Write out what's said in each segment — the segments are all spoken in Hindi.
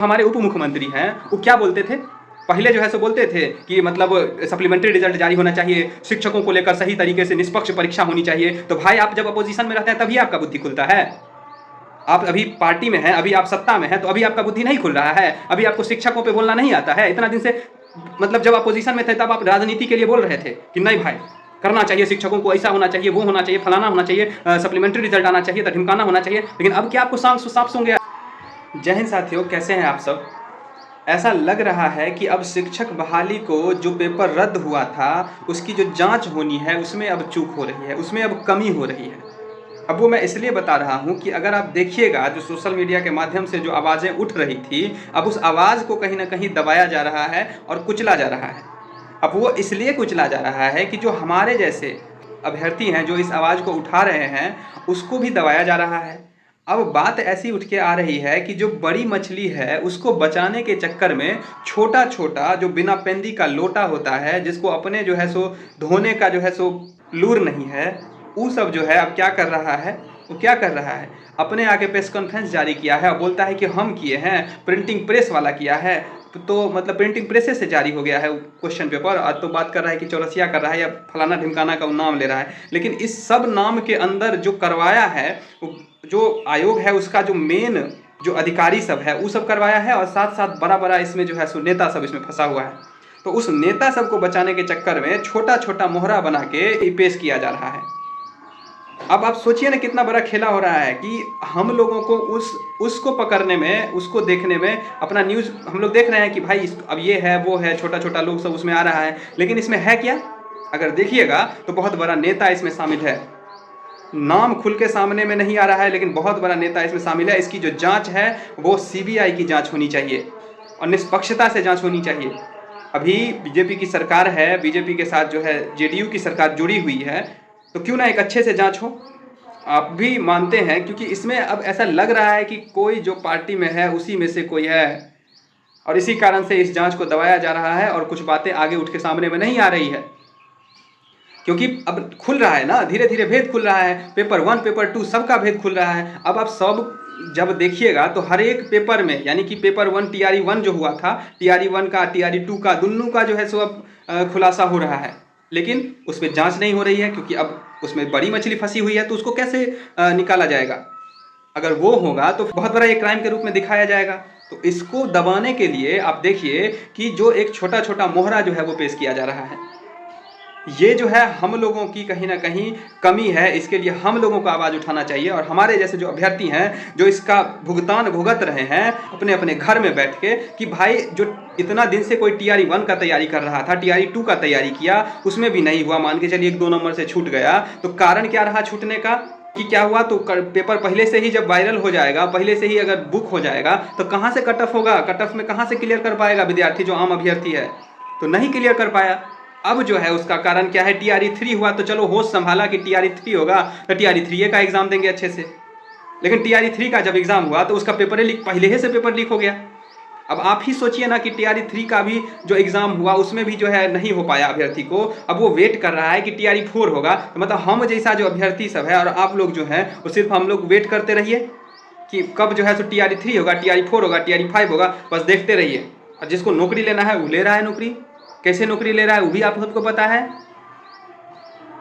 हमारे उप मुख्यमंत्री हैं वो क्या बोलते थे पहले जो है सो बोलते थे कि मतलब सप्लीमेंट्री रिजल्ट जारी होना चाहिए, शिक्षकों को लेकर सही तरीके से निष्पक्ष परीक्षा होनी चाहिए। तो भाई आप जब अपोजिशन में रहते हैं तभी आपका बुद्धि खुलता है। आप अभी पार्टी में हैं, अभी आप सत्ता में हैं, तो अभी आपका बुद्धि नहीं खुल रहा है, अभी आपको शिक्षकों पे बोलना नहीं आता है। इतना दिन से मतलब जब अपोजिशन में थे तब आप राजनीति के लिए बोल रहे थे कि नहीं भाई करना चाहिए, शिक्षकों को ऐसा होना चाहिए, वो होना चाहिए, फलाना होना चाहिए, सप्लीमेंट्री रिजल्ट आना चाहिए, तो ढिमकाना होना चाहिए। लेकिन अब क्या आपको साफ सुन गया। जय हिंद साथियों, कैसे हैं आप सब। ऐसा लग रहा है कि अब शिक्षक बहाली को जो पेपर रद्द हुआ था उसकी जो जांच होनी है उसमें अब चूक हो रही है, उसमें अब कमी हो रही है। अब वो मैं इसलिए बता रहा हूँ कि अगर आप देखिएगा जो सोशल मीडिया के माध्यम से जो आवाज़ें उठ रही थी, अब उस आवाज़ को कहीं ना कहीं दबाया जा रहा है और कुचला जा रहा है। अब वो इसलिए कुचला जा रहा है कि जो हमारे जैसे अभ्यर्थी हैं जो इस आवाज़ को उठा रहे हैं उसको भी दबाया जा रहा है। अब बात ऐसी उठ के आ रही है कि जो बड़ी मछली है उसको बचाने के चक्कर में छोटा छोटा जो बिना पेंदी का लोटा होता है, जिसको अपने जो है सो धोने का जो है सो लूर नहीं है, वो सब जो है अब क्या कर रहा है, वो क्या कर रहा है, अपने आगे प्रेस कॉन्फ्रेंस जारी किया है और बोलता है कि हम किए हैं, प्रिंटिंग प्रेस वाला किया है। तो मतलब प्रिंटिंग प्रेस से जारी हो गया है क्वेश्चन पेपर, और तो बात कर रहा है कि चौरसिया कर रहा है या फलाना ढिमकाना का नाम ले रहा है। लेकिन इस सब नाम के अंदर जो करवाया है, जो आयोग है उसका जो मेन जो अधिकारी सब है वो सब करवाया है, और साथ साथ बड़ा बड़ा इसमें जो है सो नेता सब इसमें फंसा हुआ है। तो उस नेता सब को बचाने के चक्कर में छोटा छोटा मोहरा बना के पेश किया जा रहा है। अब आप सोचिए ना कितना बड़ा खेला हो रहा है कि हम लोगों को उसको पकड़ने में, उसको देखने में, अपना न्यूज़ हम लोग देख रहे हैं कि भाई अब ये है वो है, छोटा छोटा लोग सब उसमें आ रहा है। लेकिन इसमें है क्या, अगर देखिएगा तो बहुत बड़ा नेता इसमें शामिल है। नाम खुल के सामने में नहीं आ रहा है लेकिन बहुत बड़ा नेता इसमें शामिल है। इसकी जो जांच है वो सीबीआई की जांच होनी चाहिए और निष्पक्षता से जांच होनी चाहिए। अभी बीजेपी की सरकार है, बीजेपी के साथ जो है जेडीयू की सरकार जुड़ी हुई है, तो क्यों ना एक अच्छे से जांच हो। आप भी मानते हैं क्योंकि इसमें अब ऐसा लग रहा है कि कोई जो पार्टी में है उसी में से कोई है, और इसी कारण से इस जांच को दबाया जा रहा है और कुछ बातें आगे उठ के सामने में नहीं आ रही है। क्योंकि अब खुल रहा है ना, धीरे धीरे भेद खुल रहा है, पेपर 1 पेपर 2 सबका भेद खुल रहा है। अब आप सब जब देखिएगा तो हर एक पेपर में, यानी कि पेपर 1 टीआरई 1 जो हुआ था, टीआरई 1 का टीआरई 2 का, दोनों का जो है सो अब खुलासा हो रहा है। लेकिन उस पर जांच नहीं हो रही है क्योंकि अब उसमें बड़ी मछली फंसी हुई है, तो उसको कैसे निकाला जाएगा। अगर वो होगा तो बहुत बड़ा एक क्राइम के रूप में दिखाया जाएगा। तो इसको दबाने के लिए आप देखिए कि जो एक छोटा छोटा मोहरा जो है वो पेश किया जा रहा है। ये जो है हम लोगों की कहीं ना कहीं कमी है, इसके लिए हम लोगों को आवाज़ उठाना चाहिए। और हमारे जैसे जो अभ्यर्थी हैं जो इसका भुगतान भुगत रहे हैं अपने अपने घर में बैठ के, कि भाई जो इतना दिन से कोई टीआरई 1 का तैयारी कर रहा था, टीआरई 2 का तैयारी किया, उसमें भी नहीं हुआ, मान के चलिए 1-2 नंबर से छूट गया, तो कारण क्या रहा छूटने का, कि क्या हुआ, तो पेपर पहले से ही जब वायरल हो जाएगा, पहले से ही अगर बुक हो जाएगा तो कहाँ से कट ऑफ होगा, कट ऑफ में कहाँ से क्लियर कर पाएगा विद्यार्थी जो आम अभ्यर्थी है, तो नहीं क्लियर कर पाया। अब जो है उसका कारण क्या है, टीआरई 3 हुआ तो चलो होश संभाला कि टीआरई 3 होगा तो टीआरई 3 का एग्जाम देंगे अच्छे से। लेकिन टीआरई 3 का जब एग्जाम हुआ तो उसका पेपर लीक, पहले ही से पेपर लीक हो गया। अब आप ही सोचिए ना कि टीआरई 3 का भी जो एग्जाम हुआ उसमें भी जो है नहीं हो पाया अभ्यर्थी को, अब वो वेट कर रहा है कि टीआरई 4 होगा। तो मतलब हम जैसा जो अभ्यर्थी सब है और आप लोग जो है वो सिर्फ हम लोग वेट करते रहिए कि कब जो है तो टीआरई 3 होगा, टीआरई 4 होगा, टीआरई 5 होगा, बस देखते रहिए। और जिसको नौकरी लेना है वो ले रहा है नौकरी, कैसे नौकरी ले रहा है वो भी आप सबको पता है।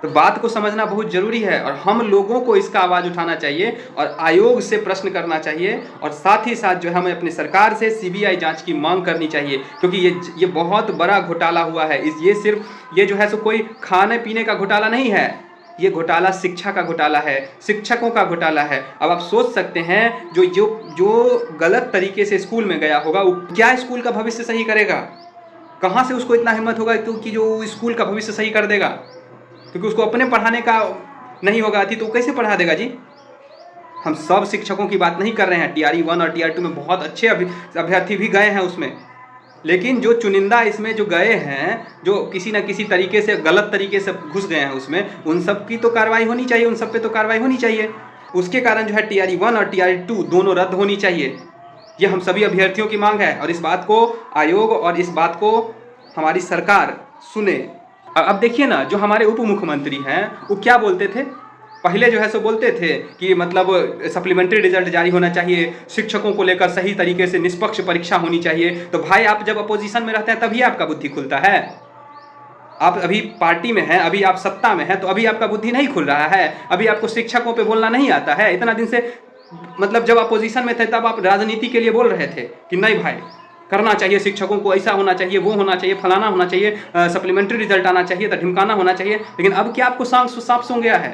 तो बात को समझना बहुत जरूरी है और हम लोगों को इसका आवाज़ उठाना चाहिए और आयोग से प्रश्न करना चाहिए, और साथ ही साथ जो है हमें अपनी सरकार से सीबीआई जांच की मांग करनी चाहिए। क्योंकि ये बहुत बड़ा घोटाला हुआ है। ये जो है सो कोई खाने पीने का घोटाला नहीं है, ये घोटाला शिक्षा का घोटाला है, शिक्षकों का घोटाला है। अब आप सोच सकते हैं जो जो जो गलत तरीके से स्कूल में गया होगा वो क्या स्कूल का भविष्य सही करेगा, कहाँ से उसको इतना हिम्मत होगा कि जो स्कूल का भविष्य सही कर देगा, क्योंकि उसको अपने पढ़ाने का नहीं होगा थी तो कैसे पढ़ा देगा जी। हम सब शिक्षकों की बात नहीं कर रहे हैं, टीआरई 1 और टीआरई 2 में बहुत अच्छे अभ्यर्थी भी गए हैं उसमें, लेकिन जो चुनिंदा इसमें जो गए हैं, जो किसी न किसी तरीके से गलत तरीके से घुस गए हैं उसमें, उन सब की तो कार्रवाई होनी चाहिए, उन सब पे तो कार्रवाई होनी चाहिए। उसके कारण जो है टीआरई 1 और टीआरई 2 दोनों रद्द होनी चाहिए। ये हम सभी अभ्यर्थियों की मांग है और इस बात को आयोग और इस बात को हमारी सरकार सुने। अब देखिए ना जो हमारे उप मुख्यमंत्री हैं वो क्या बोलते थे पहले जो है सो बोलते थे कि मतलब सप्लीमेंट्री रिजल्ट जारी होना चाहिए, शिक्षकों को लेकर सही तरीके से निष्पक्ष परीक्षा होनी चाहिए। तो भाई आप जब अपोजिशन में रहते हैं तभी आपका बुद्धि खुलता है। आप अभी पार्टी में हैं, अभी आप सत्ता में हैं, तो अभी आपका बुद्धि नहीं खुल रहा है, अभी आपको शिक्षकों पे बोलना नहीं आता है। इतना दिन से मतलब जब अपोजिशन में थे तब आप राजनीति के लिए बोल रहे थे कि नहीं भाई करना चाहिए, शिक्षकों को ऐसा होना चाहिए, वो होना चाहिए, फलाना होना चाहिए, सप्लीमेंट्री रिजल्ट आना चाहिए, तो ढिमकाना होना चाहिए। लेकिन अब क्या आपको साफ सूंघ गया है?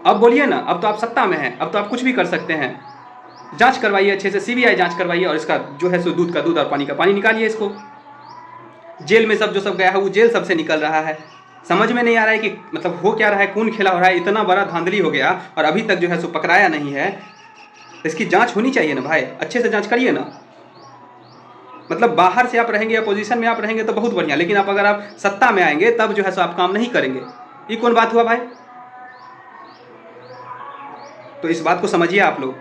अब बोलिए ना, अब तो आप सत्ता में हैं, अब तो आप कुछ भी कर सकते हैं। जांच करवाइए अच्छे से, सीबीआई जांच करवाइए और इसका जो है सो दूध का दूध और पानी का पानी निकालिए। इसको जेल में सब जो सब गया है वो जेल सबसे निकल रहा है। समझ में नहीं आ रहा है कि मतलब हो क्या रहा है, कौन खेला हो रहा है। इतना बड़ा धांधली हो गया और अभी तक जो है सो पकड़ाया नहीं है। तो इसकी जांच होनी चाहिए ना भाई, अच्छे से जांच करिए ना। मतलब बाहर से आप रहेंगे, अपोजिशन में आप रहेंगे तो बहुत बढ़िया, लेकिन अगर आप सत्ता में आएंगे तब जो है सो आप काम नहीं करेंगे। ये कौन बात हुआ भाई? तो इस बात को समझिए आप लोग,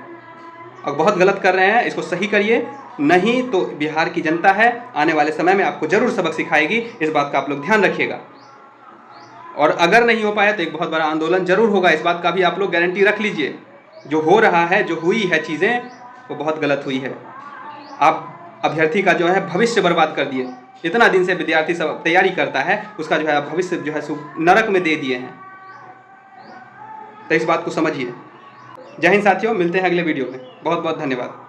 और बहुत गलत कर रहे हैं, इसको सही करिए, नहीं तो बिहार की जनता है आने वाले समय में आपको जरूर सबक सिखाएगी। इस बात का आप लोग ध्यान रखिएगा। और अगर नहीं हो पाया तो एक बहुत बड़ा आंदोलन जरूर होगा, इस बात का भी आप लोग गारंटी रख लीजिए। जो हो रहा है, जो हुई है चीज़ें, वो बहुत गलत हुई है। आप अभ्यर्थी का जो है भविष्य बर्बाद कर दिए। इतना दिन से विद्यार्थी सब तैयारी करता है, उसका जो है भविष्य जो है नरक में दे दिए हैं। तो इस बात को समझिए। जय हिंद साथियों, मिलते हैं अगले वीडियो में। बहुत बहुत धन्यवाद।